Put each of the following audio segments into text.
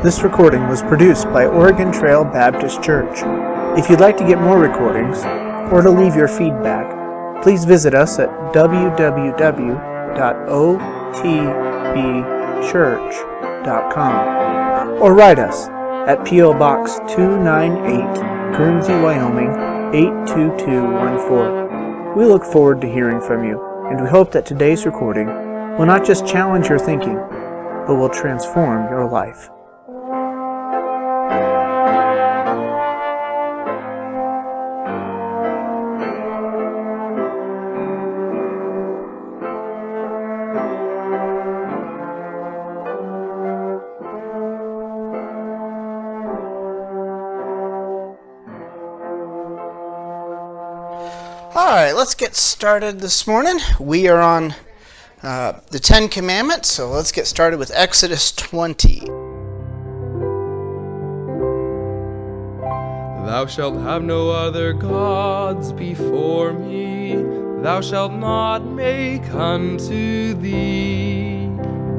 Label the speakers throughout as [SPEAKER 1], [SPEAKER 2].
[SPEAKER 1] This recording was produced by Oregon Trail Baptist Church. If you'd like to get more recordings, or to leave your feedback, please visit us at www.otbchurch.com or write us at P.O. Box 298, Guernsey, Wyoming 82214. We look forward to hearing from you, and we hope that today's recording will not just challenge your thinking, but will transform your life.
[SPEAKER 2] All right, let's get started this morning. We are on the Ten Commandments, so let's get started with Exodus 20.
[SPEAKER 3] Thou shalt have no other gods before me. Thou shalt not make unto thee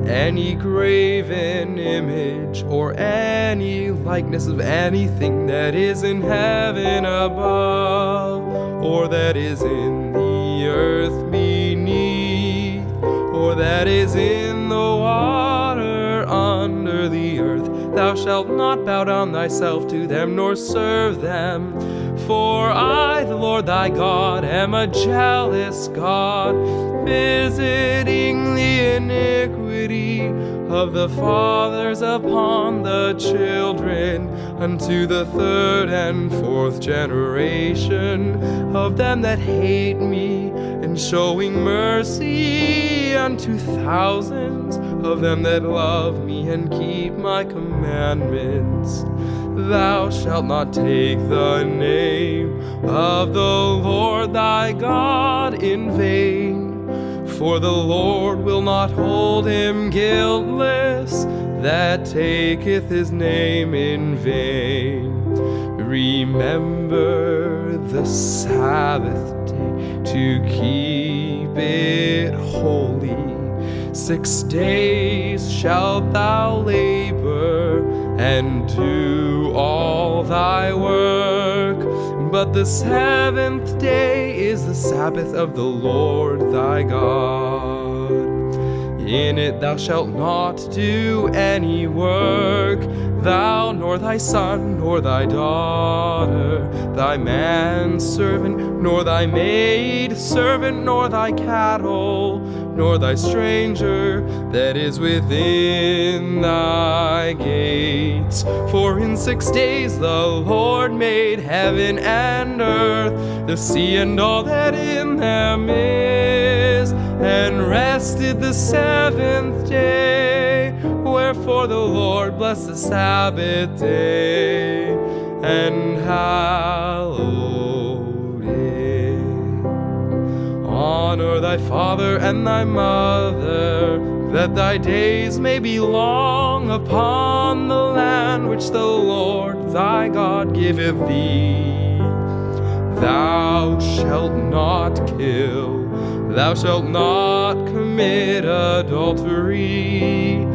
[SPEAKER 3] any graven image or any likeness of anything that is in heaven above, or that is in the earth beneath, or that is in the water under the earth. Thou shalt not bow down thyself to them, nor serve them. For I, the Lord thy God, am a jealous God, visiting the iniquity of the fathers upon the children, unto the third and fourth generation of them that hate me, and showing mercy unto thousands of them that love me and keep my commandments. Thou shalt not take the name of the Lord thy God in vain, for the Lord will not hold him guiltless that taketh his name in vain. Remember the Sabbath day to keep it holy. 6 days shalt thou labor and do all thy work, but the seventh day is the Sabbath of the Lord thy God. In it thou shalt not do any work, thou nor thy son nor thy daughter, thy manservant nor thy maidservant, nor thy cattle, nor thy stranger that is within thy gates. For in 6 days the Lord made heaven and earth, the sea and all that in them is, and rested the seventh day. Wherefore the Lord blessed the Sabbath day, and hallowed it. Honor thy father and thy mother, that thy days may be long upon the land which the Lord thy God giveth thee. Thou shalt not kill, thou shalt not commit adultery,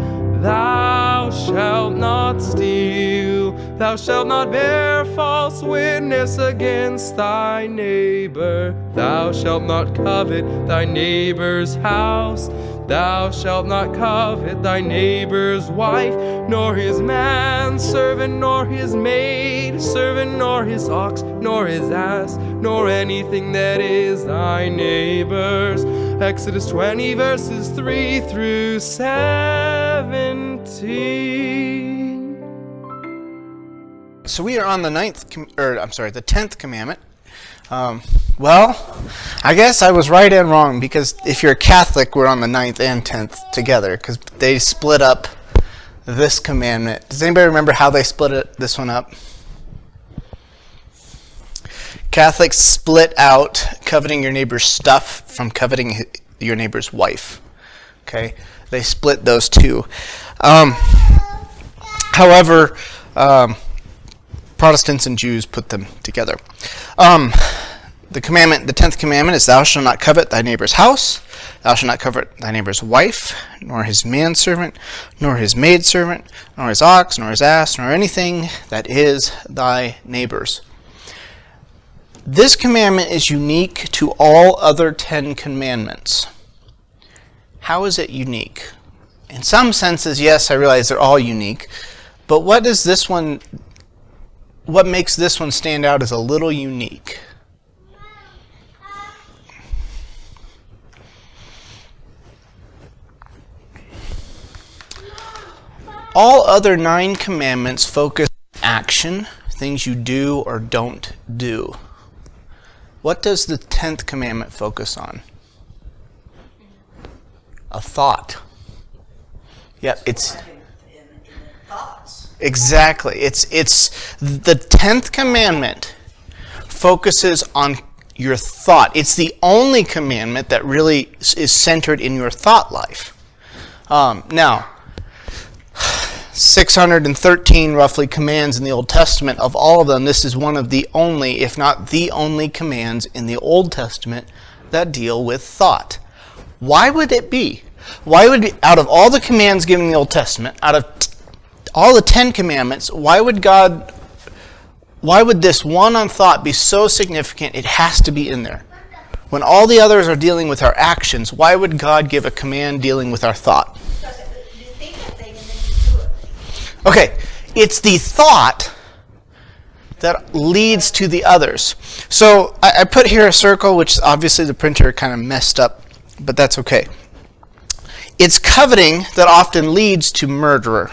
[SPEAKER 3] thou shalt not steal, thou shalt not bear false witness against thy neighbor, thou shalt not covet thy neighbor's house, thou shalt not covet thy neighbor's wife, nor his manservant, nor his maidservant, nor his ox, nor his ass, nor anything that is thy neighbor's. Exodus 20 verses 3 through 17.
[SPEAKER 2] So we are on the 10th commandment. Well, I guess I was right and wrong, because if you're a Catholic, we're on the 9th and 10th together, because they split up this commandment. Does anybody remember how they split this one up? Catholics split out coveting your neighbor's stuff from coveting your neighbor's wife. Okay, they split those two. However, Protestants and Jews put them together. The 10th commandment is, thou shalt not covet thy neighbor's house, Thou shalt not covet thy neighbor's wife, nor his manservant, nor his maidservant, nor his ox, nor his ass, nor anything that is thy neighbor's. This commandment is unique to all other 10 commandments. How is it unique? In some senses, yes, I realize they're all unique, but what makes this one stand out as a little unique? All other 9 commandments focus on action, things you do or don't do. What does the 10th commandment focus on? A thought. Yeah, it's exactly. It's the 10th commandment focuses on your thought. It's the only commandment that really is centered in your thought life. Now, 613 roughly commands in the Old Testament. Of all of them, this is one of the only, if not the only, commands in the Old Testament that deal with thought. Why would it be? Why would, out of all the commands given in the Old Testament, out of all the 10 commandments, why would this one on thought be so significant it has to be in there? When all the others are dealing with our actions, why would God give a command dealing with our thought? Okay, it's the thought that leads to the others. So I put here a circle, which obviously the printer kind of messed up, but that's okay. It's coveting that often leads to murder.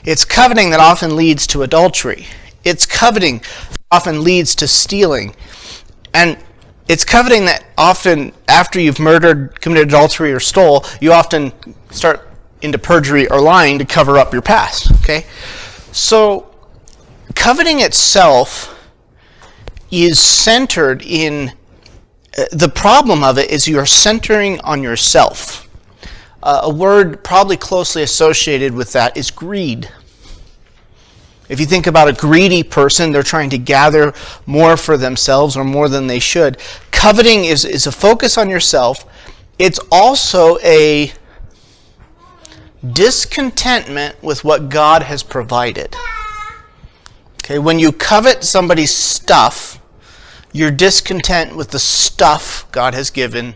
[SPEAKER 2] It's coveting that often leads to adultery. It's coveting that often leads to stealing. And it's coveting that often, after you've murdered, committed adultery, or stole, you often start into perjury or lying to cover up your past. Okay? So, coveting itself is centered in, the problem of it is you're centering on yourself. A word probably closely associated with that is greed. If you think about a greedy person, they're trying to gather more for themselves or more than they should. Coveting is a focus on yourself. It's also a discontentment with what God has provided. Okay, when you covet somebody's stuff, you're discontent with the stuff God has given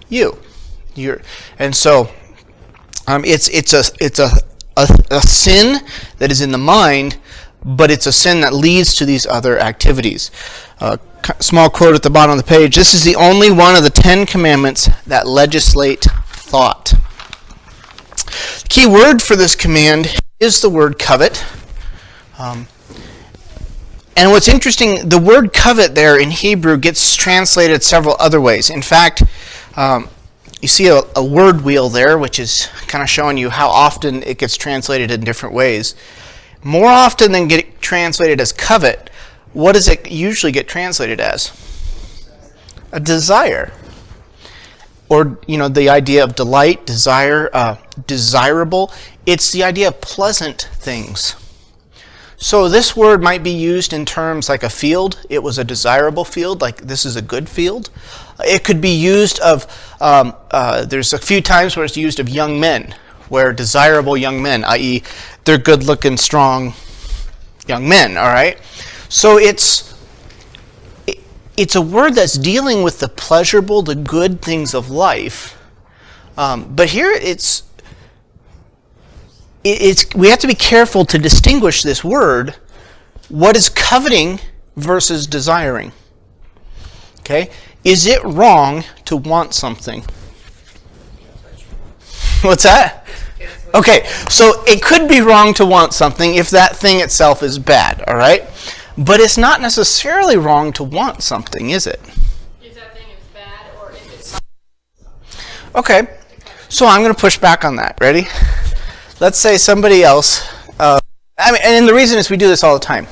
[SPEAKER 2] you. And so it's a sin that is in the mind, but it's a sin that leads to these other activities. Small quote at the bottom of the page. This is the only one of the 10 commandments that legislate thought. The key word for this command is the word covet. And what's interesting, the word covet there in Hebrew gets translated several other ways. In fact, you see a word wheel there, which is kind of showing you how often it gets translated in different ways. More often than get translated as covet, what does it usually get translated as? A desire. Or, the idea of delight, desire, desirable. It's the idea of pleasant things. So this word might be used in terms like a field. It was a desirable field, like this is a good field. It could be used of, there's a few times where it's used of young men, where desirable young men, i.e. they're good-looking, strong young men, all right? So it's a word that's dealing with the pleasurable, the good things of life. But here it's we have to be careful to distinguish this word. What is coveting versus desiring? Okay? Is it wrong to want something? What's that? Okay, so it could be wrong to want something if that thing itself is bad, all right? But it's not necessarily wrong to want something, is it?
[SPEAKER 4] If that thing is bad or if it's...
[SPEAKER 2] Okay, so I'm going to push back on that. Ready? Let's say somebody else, and the reason is we do this all the time.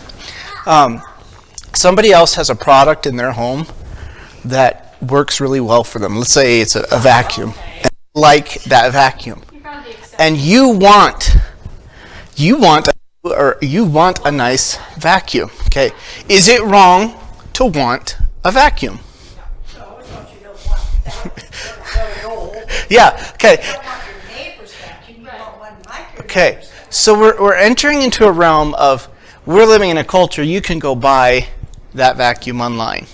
[SPEAKER 2] Somebody else has a product in their home that works really well for them. Let's say it's a vacuum. And they like that vacuum. And you want a nice vacuum. Okay. Is it wrong to want a vacuum?
[SPEAKER 5] No, it's what you don't want. That's very old.
[SPEAKER 2] Yeah, okay.
[SPEAKER 5] You don't want your neighbor's vacuum, you want one like your
[SPEAKER 2] Okay,
[SPEAKER 5] neighbor's vacuum.
[SPEAKER 2] so we're entering into a realm of, we're living in a culture, you can go buy that vacuum online.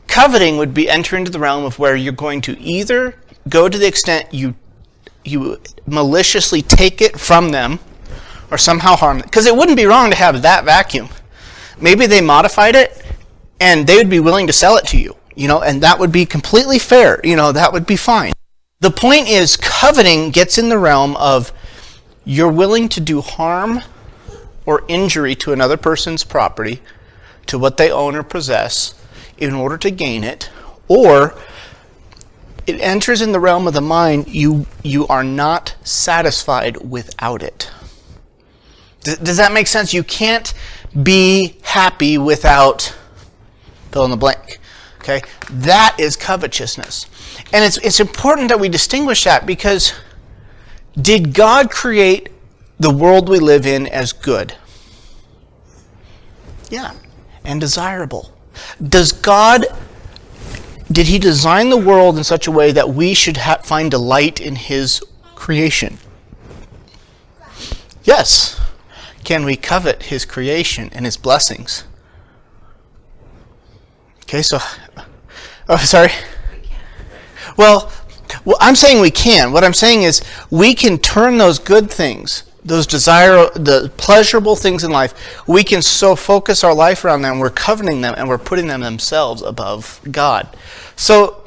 [SPEAKER 2] Coveting would be enter into the realm of where you're going to either go to the extent you maliciously take it from them or somehow harm it. Because it wouldn't be wrong to have that vacuum. Maybe they modified it and they would be willing to sell it to you, and that would be completely fair. That would be fine. The point is, coveting gets in the realm of you're willing to do harm or injury to another person's property, to what they own or possess, in order to gain it, or it enters in the realm of the mind, you are not satisfied without it. Does that make sense? You can't be happy without fill in the blank. Okay? That is covetousness. And it's important that we distinguish that, because did God create the world we live in as good? Yeah. And desirable. Did he design the world in such a way that we should find delight in his creation? Yes. Can we covet his creation and his blessings? Okay, so... Oh, sorry. Well, I'm saying we can. What I'm saying is we can turn those good things, the pleasurable things in life, we can so focus our life around them, we're coveting them, and we're putting them themselves above God. So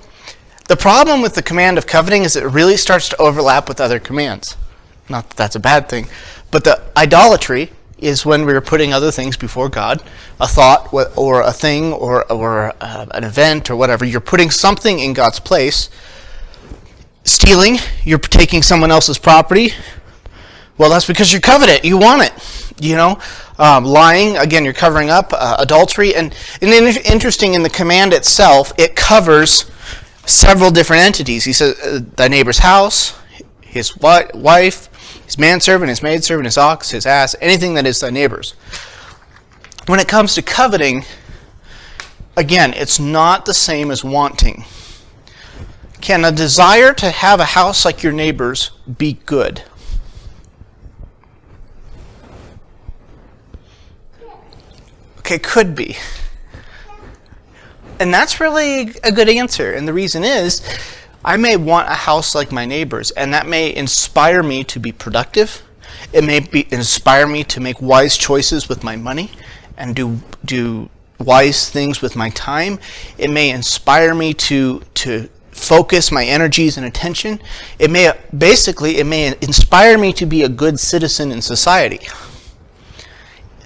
[SPEAKER 2] the problem with the command of coveting is it really starts to overlap with other commands. Not that that's a bad thing, but the idolatry is when we're putting other things before God, a thought or a thing or an event or whatever. You're putting something in God's place. Stealing, you're taking someone else's property. Well, that's because you covet it. You want it. Lying, again, you're covering up. Adultery. And interesting, in the command itself, it covers several different entities. He says thy neighbor's house, his wife, his manservant, his maidservant, his ox, his ass, anything that is thy neighbor's. When it comes to coveting, again, it's not the same as wanting. Can a desire to have a house like your neighbor's be good? Okay, could be. And that's really a good answer. And the reason is, I may want a house like my neighbor's, and that may inspire me to be productive. It may inspire me to make wise choices with my money and do wise things with my time. It may inspire me to focus my energies and attention. It may inspire me to be a good citizen in society.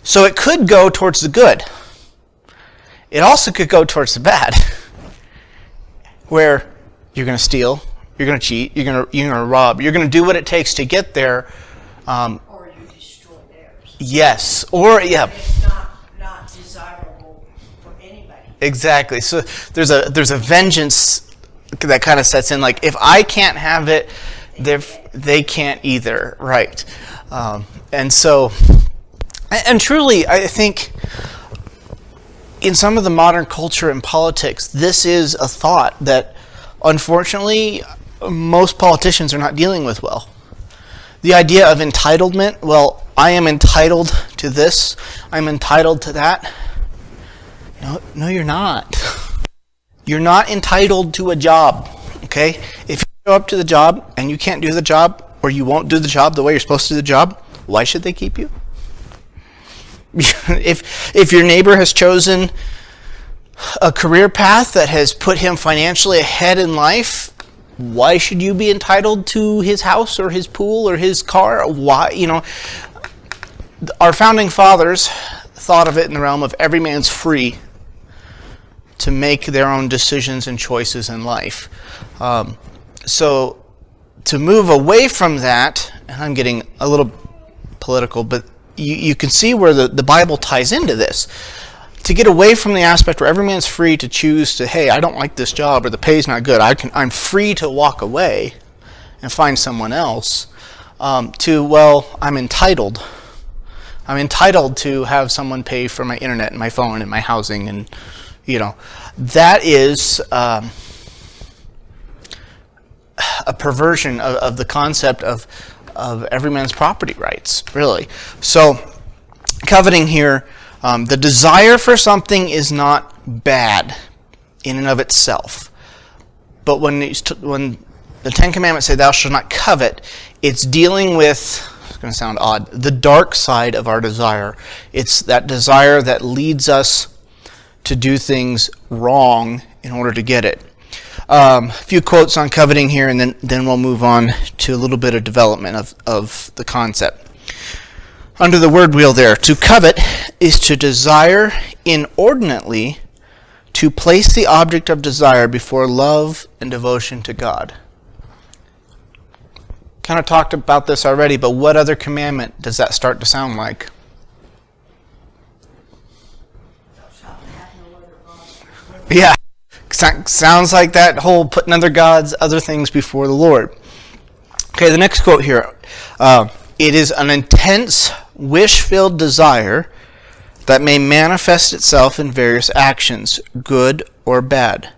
[SPEAKER 2] So it could go towards the good. It also could go towards the bad, where you're going to steal, you're going to cheat, you're going to rob, you're going to do what it takes to get there.
[SPEAKER 5] Or you destroy theirs.
[SPEAKER 2] Yes, or yeah.
[SPEAKER 5] It's not desirable for anybody.
[SPEAKER 2] Exactly. So there's a vengeance that kind of sets in. Like, if I can't have it, they can't either. Right. And truly, I think in some of the modern culture and politics, this is a thought that, unfortunately, most politicians are not dealing with well. The idea of entitlement, well, I am entitled to this, I'm entitled to that. No, you're not. You're not entitled to a job, okay? If you show up to the job and you can't do the job, or you won't do the job the way you're supposed to do the job, why should they keep you? If your neighbor has chosen a career path that has put him financially ahead in life, why should you be entitled to his house or his pool or his car? Why? Our founding fathers thought of it in the realm of every man's free to make their own decisions and choices in life. So to move away from that, and I'm getting a little political, but you can see where the Bible ties into this. To get away from the aspect where every man's free to choose to, hey, I don't like this job, or the pay's not good, I'm free to walk away and find someone else, to, well, I'm entitled. I'm entitled to have someone pay for my internet and my phone and my housing, and that is a perversion of the concept of every man's property rights, really. So, coveting here, the desire for something is not bad in and of itself. But when the Ten Commandments say, thou shalt not covet, it's dealing with, it's going to sound odd, the dark side of our desire. It's that desire that leads us to do things wrong in order to get it. A few quotes on coveting here, and then we'll move on to a little bit of development of the concept. Under the word wheel there, to covet is to desire inordinately, to place the object of desire before love and devotion to God. Kind of talked about this already, but what other commandment does that start to sound like? Yeah, sounds like that whole putting other gods, other things before the Lord. Okay, the next quote here. It is an intense, wish-filled desire that may manifest itself in various actions, good or bad.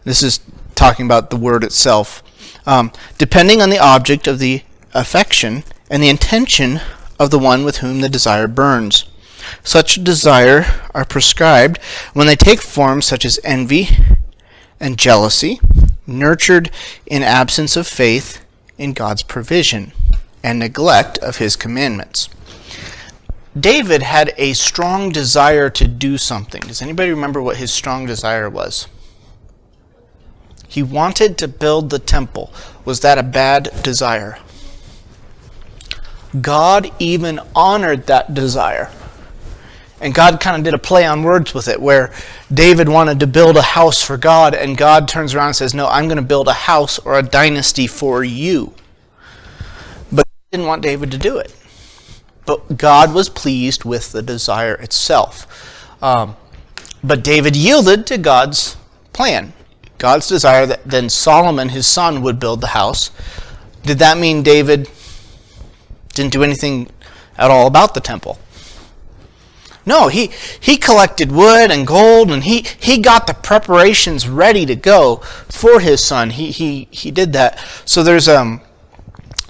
[SPEAKER 2] This is talking about the word itself. Depending on the object of the affection and the intention of the one with whom the desire burns. Such desire are prescribed when they take forms such as envy and jealousy, nurtured in absence of faith in God's provision and neglect of his commandments. David had a strong desire to do something. Does anybody remember what his strong desire was? He wanted to build the temple. Was that a bad desire? God even honored that desire. And God kind of did a play on words with it, where David wanted to build a house for God, and God turns around and says, no, I'm going to build a house or a dynasty for you. But he didn't want David to do it. But God was pleased with the desire itself. But David yielded to God's plan. God's desire that then Solomon, his son, would build the house. Did that mean David didn't do anything at all about the temple? No, he collected wood and gold, and he got the preparations ready to go for his son. He did that. So there's an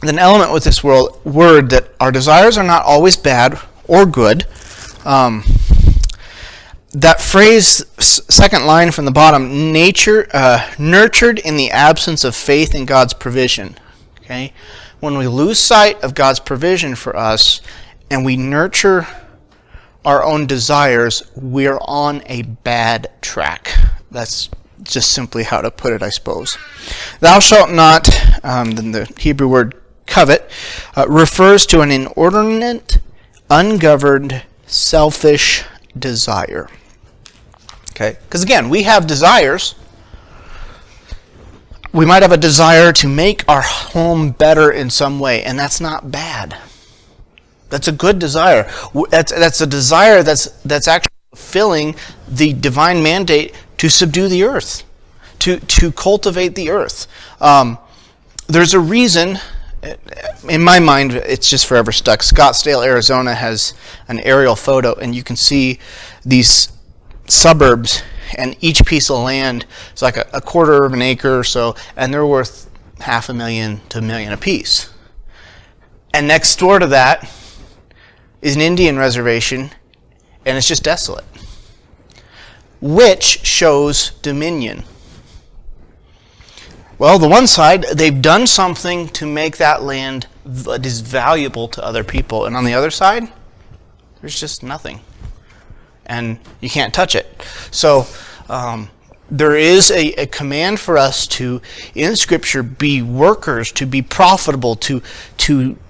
[SPEAKER 2] element with this word that our desires are not always bad or good. That phrase, second line from the bottom, nurtured in the absence of faith in God's provision. Okay, when we lose sight of God's provision for us, and we nurture our own desires, we're on a bad track. That's just simply how to put it, I suppose. Thou shalt not, then the Hebrew word covet, refers to an inordinate, ungoverned, selfish desire. Okay, because again, we have desires. We might have a desire to make our home better in some way, and that's not bad. That's a good desire. That's a desire that's actually fulfilling the divine mandate to subdue the earth, to cultivate the earth. There's a reason, in my mind, it's just forever stuck. Scottsdale, Arizona has an aerial photo, and you can see these suburbs, and each piece of land is like a quarter of an acre or so, and they're worth $500,000 to $1 million a piece. And next door to that is an Indian reservation, and it's just desolate, which shows dominion. Well, the one side, they've done something to make that land that is valuable to other people, and on the other side, there's just nothing, and you can't touch it. So there is a command for us to, in Scripture, be workers, to be profitable, to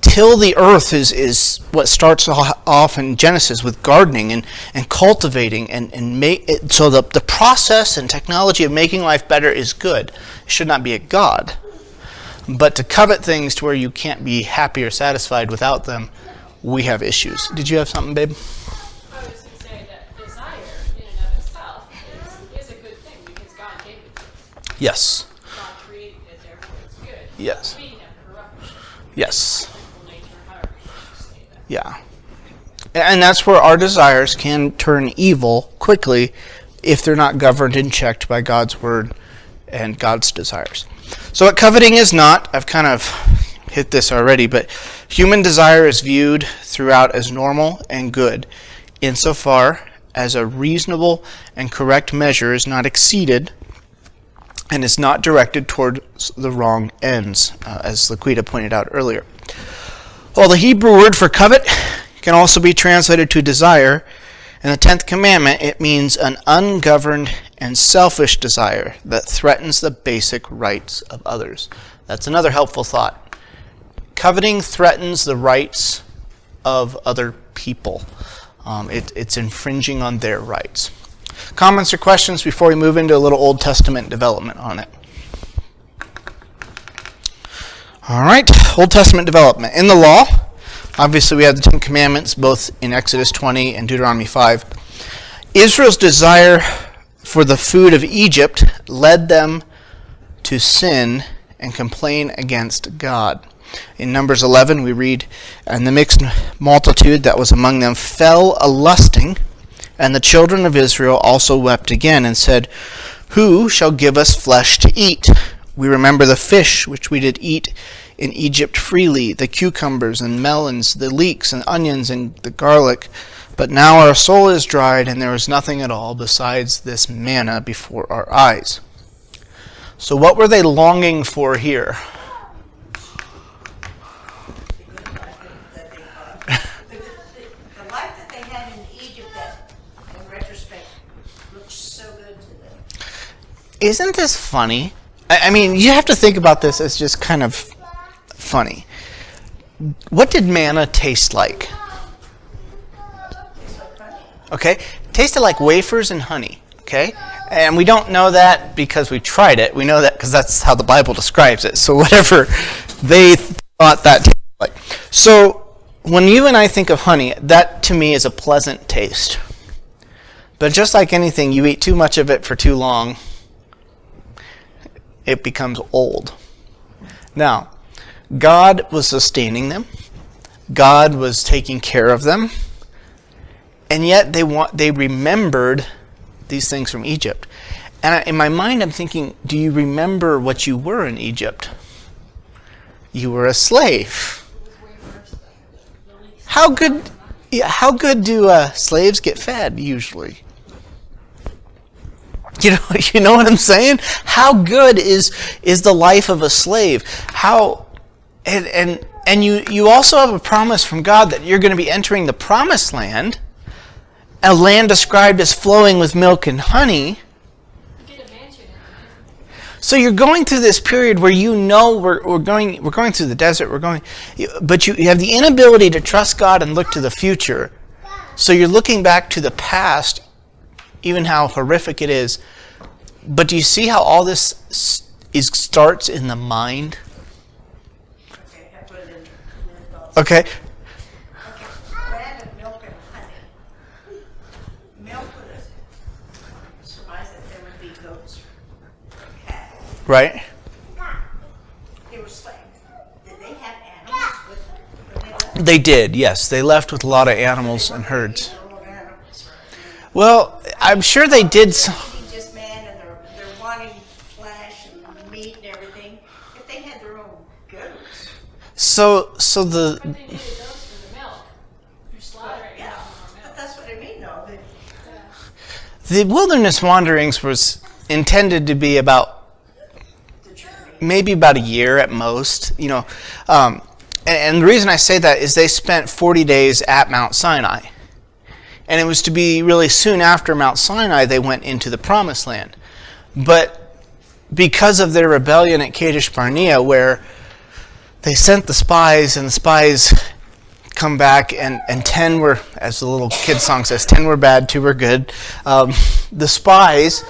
[SPEAKER 2] till the earth is what starts off in Genesis with gardening and cultivating and make it, so the process and technology of making life better is good. It should not be a god. But to covet things to where you can't be happy or satisfied without them, we have issues. Did you have something, babe?
[SPEAKER 4] I was going to say that desire in and of itself is a good thing because God gave it to us.
[SPEAKER 2] Yes.
[SPEAKER 4] God created it, therefore it's good.
[SPEAKER 2] Yes.
[SPEAKER 4] Being a corruption.
[SPEAKER 2] Yes.
[SPEAKER 4] Sinful nature, however you say that.
[SPEAKER 2] Yeah. And that's where our desires can turn evil quickly if they're not governed and checked by God's word and God's desires. So what coveting is not, I've kind of hit this already, but human desire is viewed throughout as normal and good, insofar as a reasonable and correct measure is not exceeded and is not directed toward the wrong ends, as Laquita pointed out earlier. Well, the Hebrew word for covet can also be translated to desire. In the 10th commandment, it means an ungoverned and selfish desire that threatens the basic rights of others. That's another helpful thought. Coveting threatens the rights of other people. It's infringing on their rights. Comments or questions before we move into a little Old Testament development on it? All right, Old Testament development. In the law, obviously we have the 10 commandments, both in Exodus 20 and Deuteronomy 5. Israel's desire for the food of Egypt led them to sin and complain against God. In Numbers 11, we read, "And the mixed multitude that was among them fell a-lusting, and the children of Israel also wept again, and said, Who shall give us flesh to eat? We remember the fish which we did eat in Egypt freely, the cucumbers and melons, the leeks and onions and the garlic. But now our soul is dried, and there is nothing at all besides this manna before our eyes." So what were they longing for here?
[SPEAKER 5] The life that they had in Egypt that, in retrospect, looks so good to them.
[SPEAKER 2] Isn't this funny? I mean, you have to think about this as just kind of funny. What did manna taste like? Okay, tasted like wafers and honey. Okay, and we don't know that because we tried it. We know that because that's how the Bible describes it. So whatever they thought that tasted like. So when you and I think of honey, that to me is a pleasant taste. But just like anything, you eat too much of it for too long, it becomes old. Now, God was sustaining them. God was taking care of them. And yet they remembered these things from Egypt. And in my mind, I'm thinking, do you remember what you were in Egypt? You were a slave. How good do slaves get fed usually? You know what I'm saying? How good is the life of a slave? And you also have a promise from God that you're going to be entering the promised land, a land described as flowing with milk and honey. So you're going through this period where we're going through the desert, but you have the inability to trust God and look to the future. So you're looking back to the past, even how horrific it is. But do you see how all this starts in the mind?
[SPEAKER 5] Okay, I put it in your thoughts.
[SPEAKER 2] Okay.
[SPEAKER 5] Land of milk and honey. Milk would surmise that there would be goats or cattle.
[SPEAKER 2] Right.
[SPEAKER 5] They were slaves. Did they have animals with them when they left?
[SPEAKER 2] They did, yes. They left with a lot of animals and herds.
[SPEAKER 5] Little animals.
[SPEAKER 2] Well, I'm sure they did.
[SPEAKER 5] Eating just man, and they're wanting flesh and meat and everything. If they had their own goats,
[SPEAKER 2] So
[SPEAKER 4] But they needed those for the milk. You're slaughtering
[SPEAKER 5] yeah.
[SPEAKER 4] more
[SPEAKER 5] But
[SPEAKER 4] milk.
[SPEAKER 5] that's what I mean, though.
[SPEAKER 2] the wilderness wanderings was intended to be about
[SPEAKER 5] The journey.
[SPEAKER 2] maybe about a year at most. And the reason I say that is they spent 40 days at Mount Sinai. And it was to be really soon after Mount Sinai they went into the Promised Land. But because of their rebellion at Kadesh Barnea, where they sent the spies, and the spies come back, and 10 were, as the little kid song says, 10 were bad, 2 were good. The spies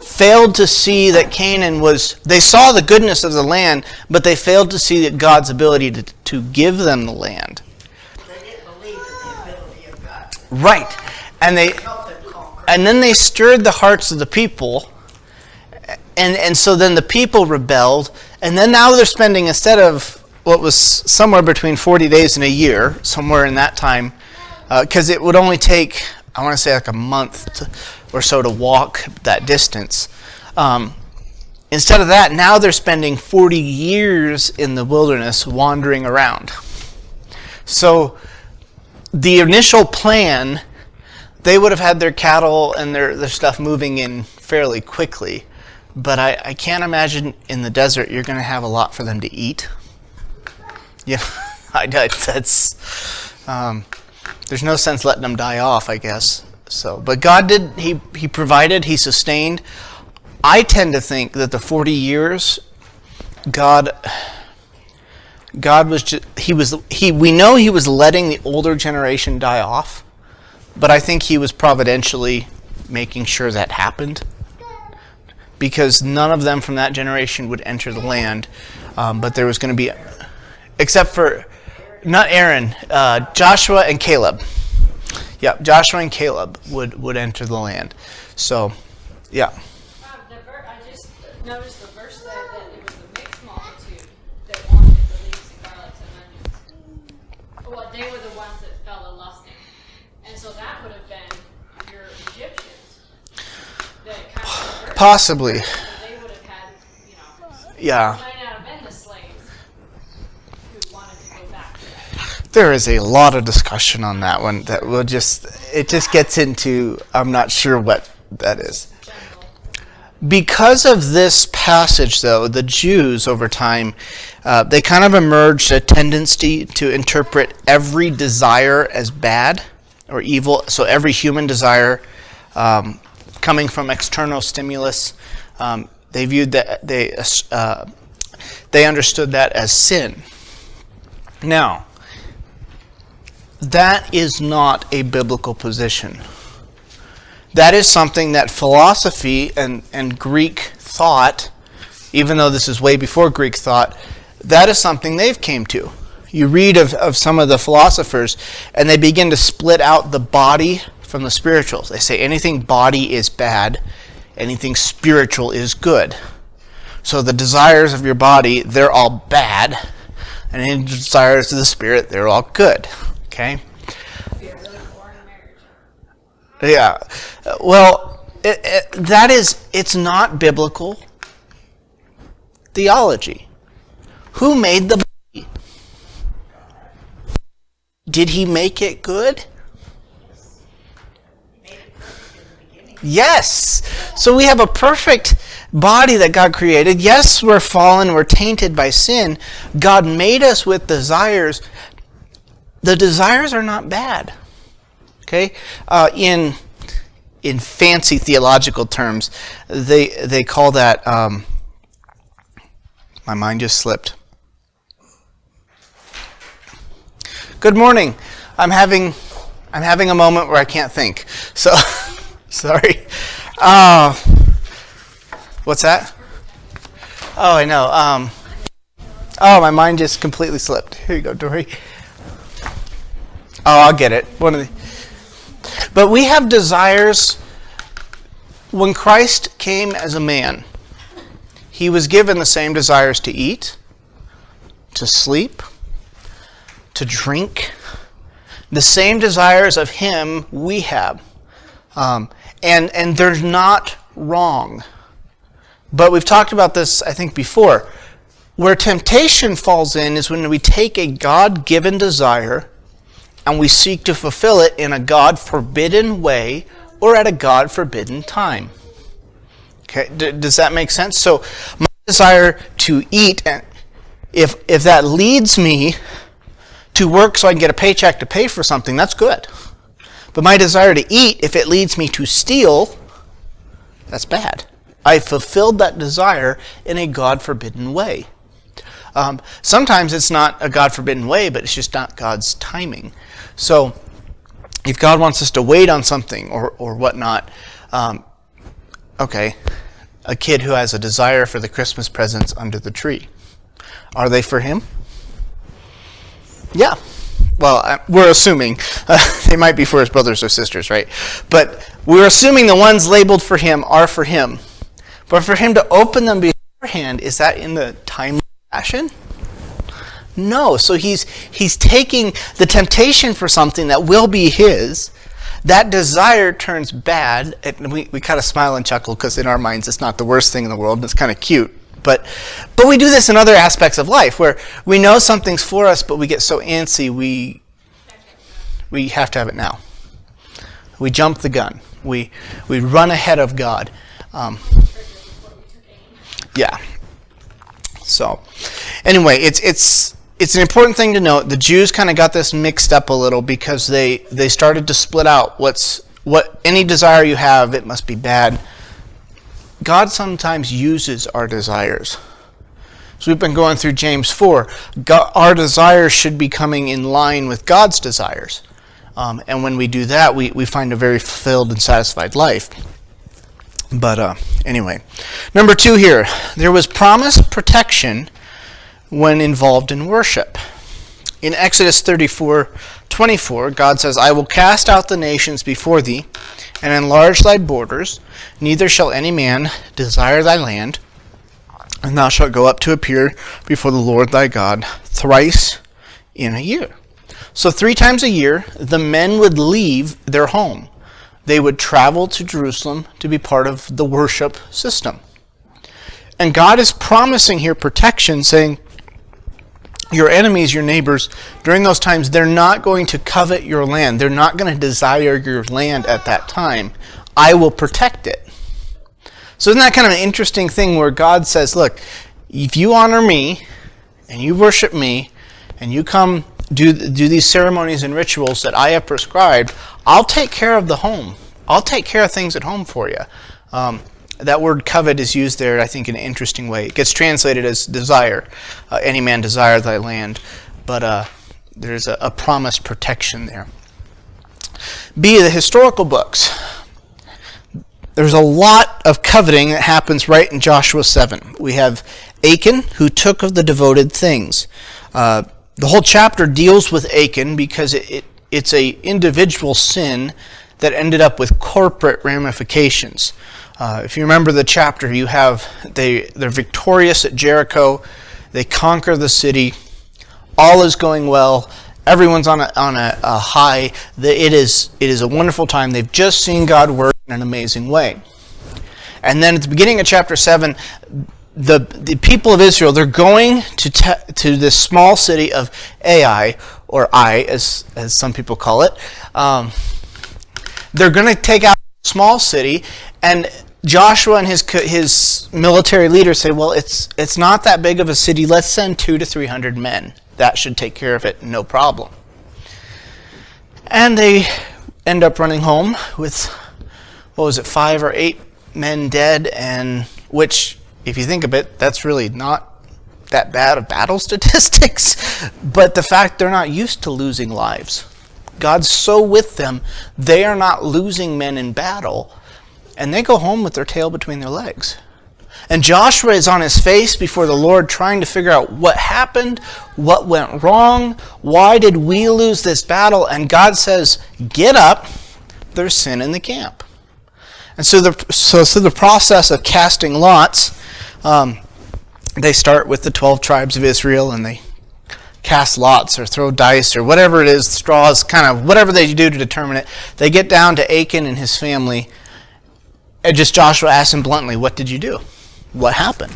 [SPEAKER 2] failed to see that Canaan they saw the goodness of the land, but they failed to see that God's ability to give them the land.
[SPEAKER 5] They didn't believe in the ability of God to
[SPEAKER 2] Right. And
[SPEAKER 5] help them conquer.
[SPEAKER 2] and then they stirred the hearts of the people, and so then the people rebelled, and then now they're spending, instead of what was somewhere between 40 days and a year, somewhere in that time, because it would only take, I want to say like a month or so to walk that distance. Instead of that, now they're spending 40 years in the wilderness wandering around. So the initial plan, they would have had their cattle and their stuff moving in fairly quickly. But I can't imagine in the desert you're going to have a lot for them to eat. Yeah, there's no sense letting them die off, I guess. So, but God did, He provided, He sustained. I tend to think that the 40 years, God was just, we know He was letting the older generation die off, but I think He was providentially making sure that happened, because none of them from that generation would enter the land, but there was going to be, except for, not Aaron, Joshua and Caleb. Yeah, Joshua and Caleb would enter the land. So, yeah.
[SPEAKER 4] I just noticed the verse said that it was the mixed multitude that wanted the leeks and garlics and onions. Well, they were the ones that fell a lusting. And so that would have been your Egyptians that kind of converted.
[SPEAKER 2] Possibly.
[SPEAKER 4] So they would have had,
[SPEAKER 2] Yeah.
[SPEAKER 4] might not have been the slaves who wanted to go back to that.
[SPEAKER 2] There is a lot of discussion on that one that it just gets into, I'm not sure what that is. Because of this passage, though, the Jews over time, they kind of emerged a tendency to interpret every desire as bad or evil. So every human desire coming from external stimulus, they viewed that, they understood that as sin. Now, that is not a biblical position. That is something that philosophy and Greek thought, even though this is way before Greek thought, that is something they've came to. You read of some of the philosophers, and they begin to split out the body from the spiritual. They say anything body is bad, anything spiritual is good. So the desires of your body, they're all bad, and any desires of the spirit, they're all good. Okay? Yeah. Well, it's not biblical theology. Who made the body? Did He make it good? Yes. So we have a perfect body that God created. Yes, we're fallen, we're tainted by sin. God made us with desires. The desires are not bad. Okay? In fancy theological terms, they call that, my mind just slipped. Good morning. I'm having a moment where I can't think. So, sorry. What's that? Oh, I know. My mind just completely slipped. Here you go, Dory. Oh, I'll get it. But we have desires. When Christ came as a man, He was given the same desires to eat, to sleep, to drink. The same desires of Him we have. And they're not wrong. But we've talked about this, I think, before. Where temptation falls in is when we take a God-given desire and we seek to fulfill it in a God-forbidden way or at a God-forbidden time. Okay, does that make sense? So my desire to eat, and if that leads me to work so I can get a paycheck to pay for something, that's good. But my desire to eat, if it leads me to steal, that's bad. I fulfilled that desire in a God-forbidden way. Sometimes it's not a God-forbidden way, but it's just not God's timing. So if God wants us to wait on something or whatnot, okay, a kid who has a desire for the Christmas presents under the tree, are they for him? Yeah. Well, we're assuming. They might be for his brothers or sisters, right? But we're assuming the ones labeled for him are for him. But for him to open them beforehand, is that in the timely fashion? No. So he's taking the temptation for something that will be his, that desire turns bad, and we kind of smile and chuckle because in our minds it's not the worst thing in the world, and it's kind of cute. But we do this in other aspects of life where we know something's for us, but we get so antsy we have to have it now. We jump the gun. We run ahead of God. Yeah. So, anyway, it's an important thing to note. The Jews kind of got this mixed up a little because they started to split out what any desire you have, it must be bad. God sometimes uses our desires. So we've been going through James 4. Our desires should be coming in line with God's desires. And when we do that, we find a very fulfilled and satisfied life. But anyway, number 2 here. There was promised protection when involved in worship. In Exodus 34:24, God says, I will cast out the nations before thee, and enlarge thy borders. Neither shall any man desire thy land, and thou shalt go up to appear before the Lord thy God thrice in a year. So 3 times a year, the men would leave their home. They would travel to Jerusalem to be part of the worship system. And God is promising here protection, saying, your enemies, your neighbors, during those times, they're not going to covet your land. They're not going to desire your land at that time. I will protect it. So isn't that kind of an interesting thing where God says, look, if you honor me, and you worship me, and you come do these ceremonies and rituals that I have prescribed, I'll take care of the home. I'll take care of things at home for you. That word covet is used there, I think, in an interesting way. It gets translated as desire. Any man desire thy land. But there's a promised protection there. B, the historical books. There's a lot of coveting that happens right in Joshua 7. We have Achan, who took of the devoted things. The whole chapter deals with Achan because it's a individual sin that ended up with corporate ramifications. If you remember the chapter, you have they're victorious at Jericho. They conquer the city. All is going well. Everyone's on a high. It is a wonderful time. They've just seen God work in an amazing way. And then at the beginning of chapter 7, the people of Israel, they're going to this small city of Ai, or Ai, as some people call it. They're going to take out a small city, and Joshua and his military leaders say, well, it's not that big of a city. Let's send 200 to 300 men. That should take care of it, no problem. And they end up running home with, 5 or 8 men dead, and which, if you think of it, that's really not that bad of battle statistics. But the fact they're not used to losing lives. God's so with them, they are not losing men in battle. And they go home with their tail between their legs. And Joshua is on his face before the Lord trying to figure out what happened, what went wrong, why did we lose this battle? And God says, get up, there's sin in the camp. And so through the process of casting lots, they start with the 12 tribes of Israel, and they cast lots or throw dice or whatever it is, straws, kind of whatever they do to determine it. They get down to Achan and his family. And just Joshua asks him bluntly, what did you do? What happened?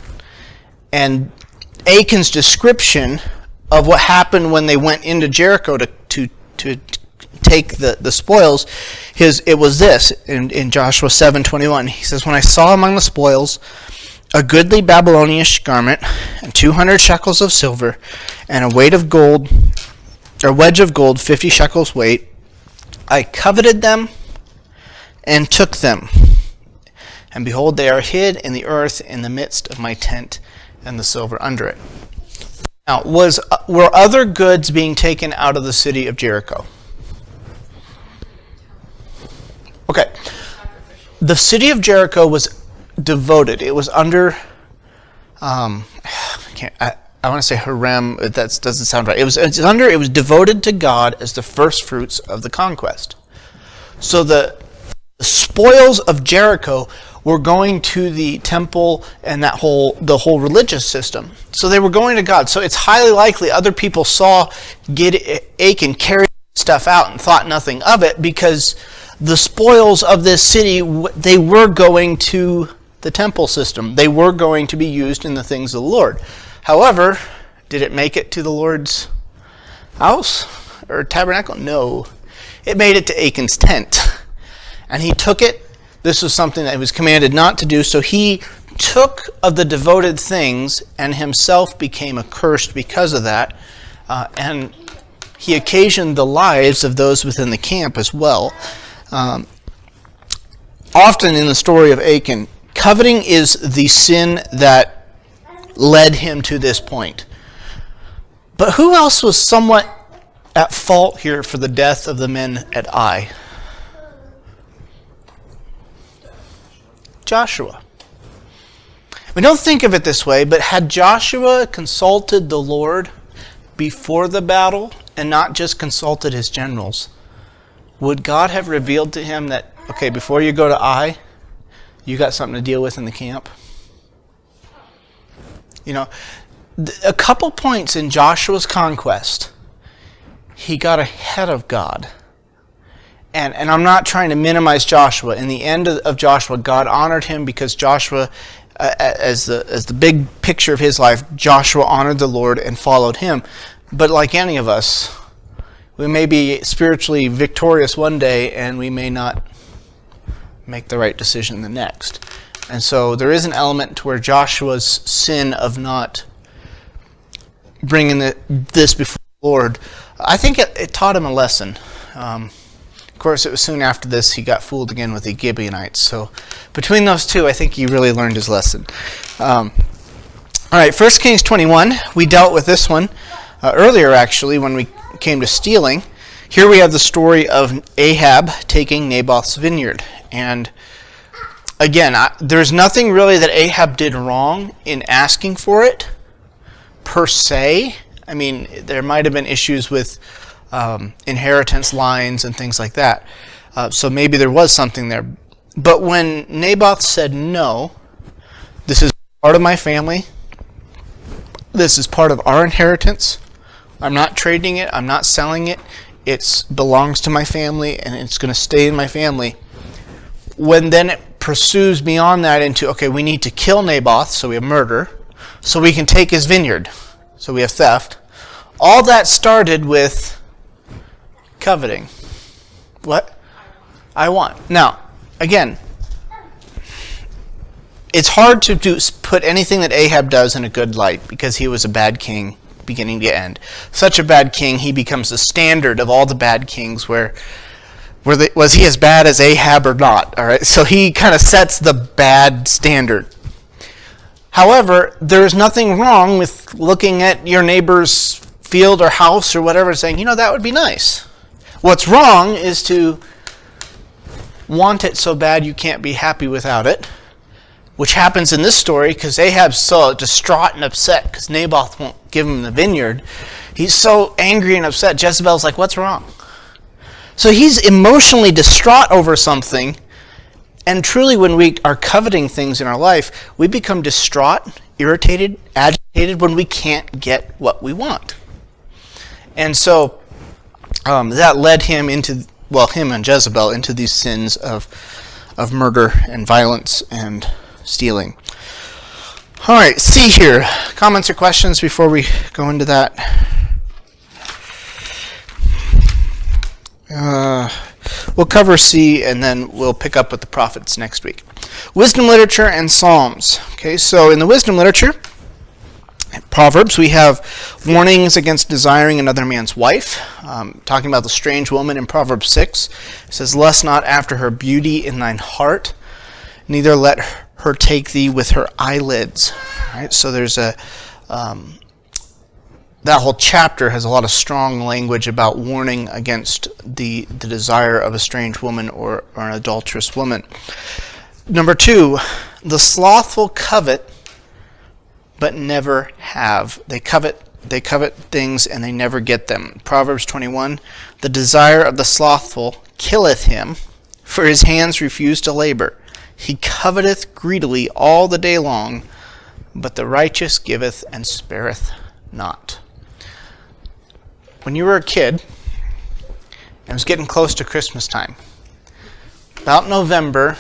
[SPEAKER 2] And Achan's description of what happened when they went into Jericho to take the spoils, it was this, in Joshua 7:21. He says, when I saw among the spoils a goodly Babylonian garment, and 200 shekels of silver, and a wedge of gold, 50 shekels weight, I coveted them and took them. And behold, they are hid in the earth in the midst of my tent, and the silver under it. Now, were other goods being taken out of the city of Jericho? Okay. The city of Jericho was devoted. It was under, I want to say harem, that doesn't sound right. It was devoted to God as the first fruits of the conquest. So the spoils of Jericho were going to the temple and the whole religious system. So they were going to God. So it's highly likely other people saw Achan carry stuff out and thought nothing of it, because the spoils of this city, they were going to the temple system. They were going to be used in the things of the Lord. However, did it make it to the Lord's house or tabernacle? No. It made it to Achan's tent. And he took it. This was something that he was commanded not to do. So he took of the devoted things and himself became accursed because of that. And he occasioned the lives of those within the camp as well. Often in the story of Achan, coveting is the sin that led him to this point. But who else was somewhat at fault here for the death of the men at Ai? Joshua. We don't think of it this way, but had Joshua consulted the Lord before the battle and not just consulted his generals, would God have revealed to him that, okay, before you go to Ai, you got something to deal with in the camp? You know, a couple points in Joshua's conquest, he got ahead of God. And I'm not trying to minimize Joshua. In the end of Joshua, God honored him because Joshua, as the big picture of his life, Joshua honored the Lord and followed him. But like any of us, we may be spiritually victorious one day and we may not make the right decision the next. And so there is an element to where Joshua's sin of not bringing this before the Lord, I think it taught him a lesson. Of course, it was soon after this he got fooled again with the Gibeonites. So between those two, I think he really learned his lesson. All right, 1 Kings 21. We dealt with this one earlier, actually, when we came to stealing. Here we have the story of Ahab taking Naboth's vineyard. And again, there's nothing really that Ahab did wrong in asking for it, per se. I mean, there might have been issues with inheritance lines and things like that. So maybe there was something there. But when Naboth said, no, this is part of my family, this is part of our inheritance, I'm not trading it, I'm not selling it, it belongs to my family and it's going to stay in my family. When then it pursues beyond that into, okay, we need to kill Naboth, so we have murder, so we can take his vineyard, so we have theft. All that started with coveting. What? I want. Now, again, it's hard to put anything that Ahab does in a good light because he was a bad king beginning to end. Such a bad king, he becomes the standard of all the bad kings was he as bad as Ahab or not? All right, so he kind of sets the bad standard. However, there is nothing wrong with looking at your neighbor's field or house or whatever and saying, that would be nice. What's wrong is to want it so bad you can't be happy without it, which happens in this story because Ahab's so distraught and upset because Naboth won't give him the vineyard. He's so angry and upset. Jezebel's like, what's wrong? So he's emotionally distraught over something, and truly when we are coveting things in our life, we become distraught, irritated, agitated when we can't get what we want. And so that led him into, him and Jezebel into these sins of murder and violence and stealing. All right, see here. Comments or questions before we go into that? We'll cover C and then we'll pick up with the prophets next week. Wisdom literature and Psalms. Okay, so in the wisdom literature, Proverbs, we have warnings against desiring another man's wife. Talking about the strange woman in Proverbs 6. It says, lust not after her beauty in thine heart, neither let her take thee with her eyelids. All right, so there's that whole chapter has a lot of strong language about warning against the desire of a strange woman or an adulterous woman. Number 2, the slothful covet but never have. They covet things and they never get them. Proverbs 21, the desire of the slothful killeth him, for his hands refuse to labor. He coveteth greedily all the day long, but the righteous giveth and spareth not. When you were a kid, and it was getting close to Christmas time, about November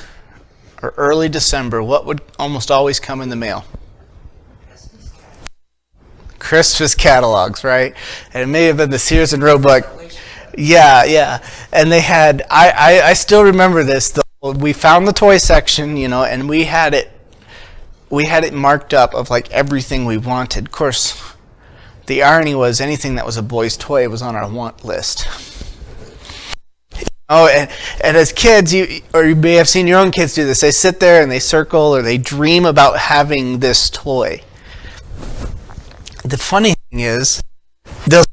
[SPEAKER 2] or early December, what would almost always come in the mail? Christmas catalogs, right? And it may have been the Sears and Roebuck. Yeah. And they had, I still remember this. We found the toy section, and we had it marked up of like everything we wanted. Of course, the irony was anything that was a boy's toy was on our want list. Oh, and as kids, you may have seen your own kids do this. They sit there and they circle or they dream about having this toy. The funny thing is, they'll spend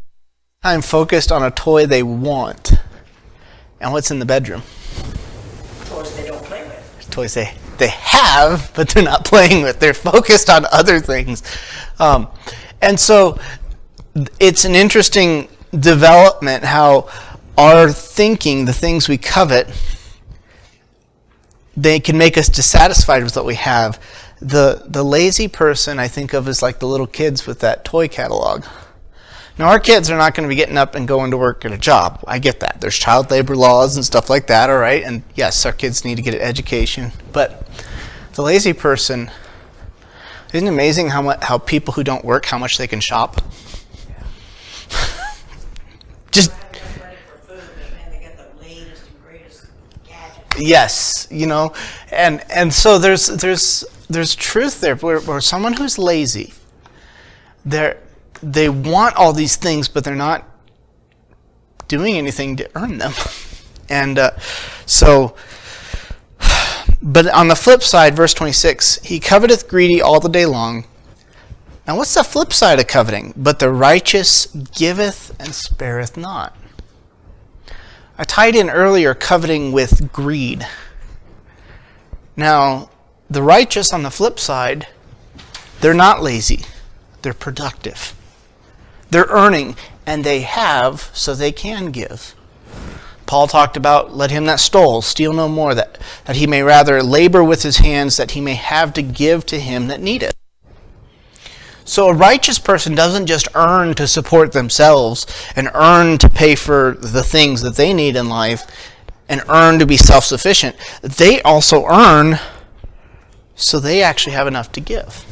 [SPEAKER 2] time focused on a toy they want. And what's in the bedroom?
[SPEAKER 5] Toys they don't play with.
[SPEAKER 2] Toys they have, but they're not playing with. They're focused on other things. And so it's an interesting development how our thinking, the things we covet, they can make us dissatisfied with what we have. The lazy person I think of as like the little kids with that toy catalog. Now our kids are not going to be getting up and going to work at a job. I get that. There's child labor laws and stuff like that, all right? And yes, our kids need to get an education. But the lazy person, isn't it amazing how people who don't work, how much they can shop? Just yes, and so there's truth there where someone who's lazy, they want all these things, but they're not doing anything to earn them. And but on the flip side, verse 26, he coveteth greedy all the day long. Now what's the flip side of coveting? But the righteous giveth and spareth not. I tied in earlier coveting with greed. Now, the righteous on the flip side, they're not lazy. They're productive. They're earning, and they have, so they can give. Paul talked about, let him that stole steal no more, that he may rather labor with his hands, that he may have to give to him that needeth. So a righteous person doesn't just earn to support themselves and earn to pay for the things that they need in life and earn to be self-sufficient. They also earn so they actually have enough to give.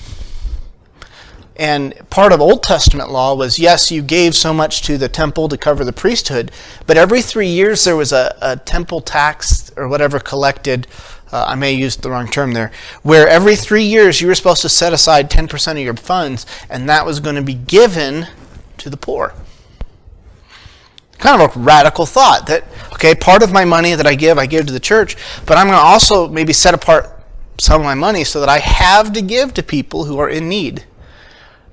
[SPEAKER 2] And part of Old Testament law was, yes, you gave so much to the temple to cover the priesthood, but every 3 years there was a temple tax or whatever collected. I may use the wrong term there, where every 3 years you were supposed to set aside 10% of your funds, and that was going to be given to the poor. Kind of a radical thought that, okay, part of my money that I give to the church, but I'm going to also maybe set apart some of my money so that I have to give to people who are in need.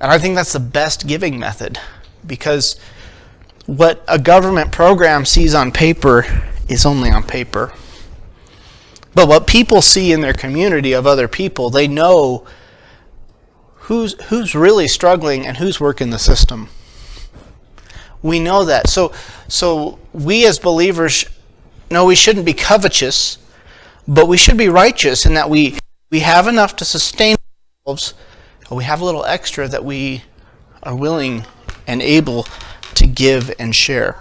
[SPEAKER 2] And I think that's the best giving method, because what a government program sees on paper is only on paper. But what people see in their community of other people, they know who's really struggling and who's working the system. We know that. So we as believers know we shouldn't be covetous, but we should be righteous in that we have enough to sustain ourselves, or we have a little extra that we are willing and able to give and share.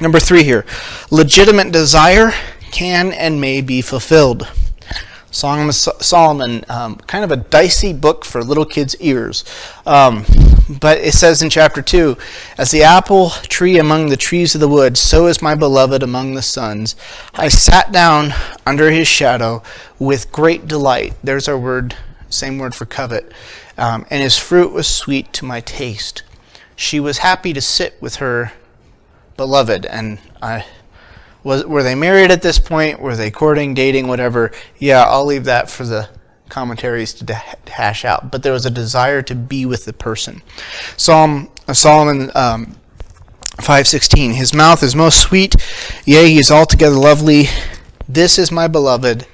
[SPEAKER 2] Number 3 here, legitimate desire can and may be fulfilled. Song of Solomon, kind of a dicey book for little kids' ears. But it says in chapter 2, as the apple tree among the trees of the wood, so is my beloved among the sons. I sat down under his shadow with great delight. There's our word, same word for covet. And his fruit was sweet to my taste. She was happy to sit with her beloved. And were they married at this point? Were they courting, dating, whatever? Yeah, I'll leave that for the commentaries to hash out. But there was a desire to be with the person. Solomon 5:16. His mouth is most sweet, yea, he is altogether lovely. This is my beloved.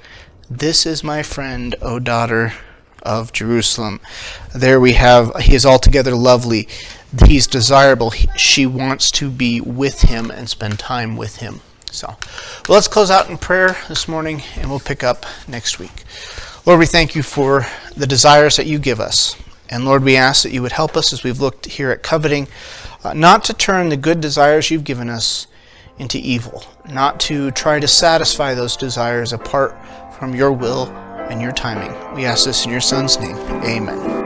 [SPEAKER 2] This is my friend, O daughter of Jerusalem. There we have, he is altogether lovely. He's desirable. She wants to be with him and spend time with him. So, well, let's close out in prayer this morning, and we'll pick up next week. Lord, we thank you for the desires that you give us. And Lord, we ask that you would help us as we've looked here at coveting, not to turn the good desires you've given us into evil, not to try to satisfy those desires apart from your will and your timing. We ask this in your Son's name. Amen.